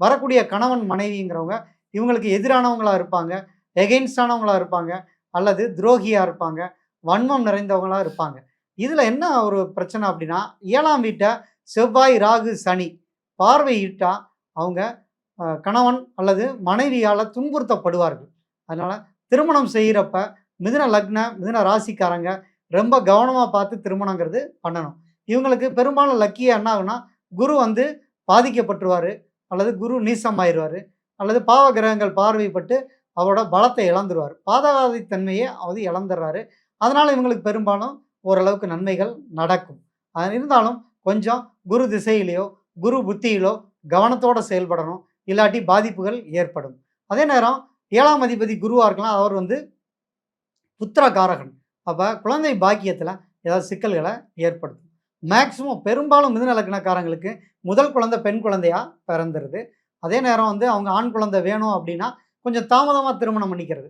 வரக்கூடிய கணவன் மனைவிங்கிறவங்க இவங்களுக்கு எதிரானவங்களா இருப்பாங்க, எகெயின்ஸ்டானவங்களா இருப்பாங்க, அல்லது துரோகியா இருப்பாங்க, வன்மம் நிறைந்தவங்களா இருப்பாங்க. இதில என்ன ஒரு பிரச்சனை அப்படின்னா, 7ஆம் வீட்ட செவ்வாய், ராகு, சனி பார்வையிட்டா அவங்க கணவன் அல்லது மனைவியால துன்புறுத்தப்படுவார்கள். அதனால திருமணம் செய்றப்ப மிதுன லக்ன, மிதுன ராசிக்காரங்க ரொம்ப கவனமா பார்த்து திருமணங்கிறது பண்ணணும். இவங்களுக்கு பெரும்பாலும் லக்கியா என்ன ஆகும்னா, குரு வந்து பாதிக்கப்பட்டுருவாரு, அல்லது குரு நீசமாயிருவாரு, அல்லது பாவ கிரகங்கள் பார்வைப்பட்டு அவரோட பலத்த இழந்துருவாரு. பாதகாதி தன்மைய அது இழந்துர்றாரு. அதனால இவங்களுக்கு பெரும்பாலும் ஓரளவுக்கு நன்மைகள் நடக்கும். இருந்தாலும் கொஞ்சம் குரு திசையிலயோ, குரு புத்தியிலோ கவனத்தோட செயல்படணும். இல்லாட்டி பாதிப்புகள் ஏற்படும். அதே நேரம் 7ஆம் அதிபதி குருவா இருக்கலாம். அவர் வந்து புத்திரகாரகன். அப்ப குழந்தை பாக்கியத்தில ஏதாவது சிக்கல்கள ஏற்படுத்தும். மேக்ஸிமம் பெரும்பாலும் மிதுன லக்னக்காரங்களுக்கு முதல் குழந்தை பெண் குழந்தையா பிறந்துருது. அதே நேரம் வந்து அவங்க ஆண் குழந்தை வேணும் அப்டின்னா, கொஞ்சம் தாமதமா திருமணம் பண்ணிக்கிறது.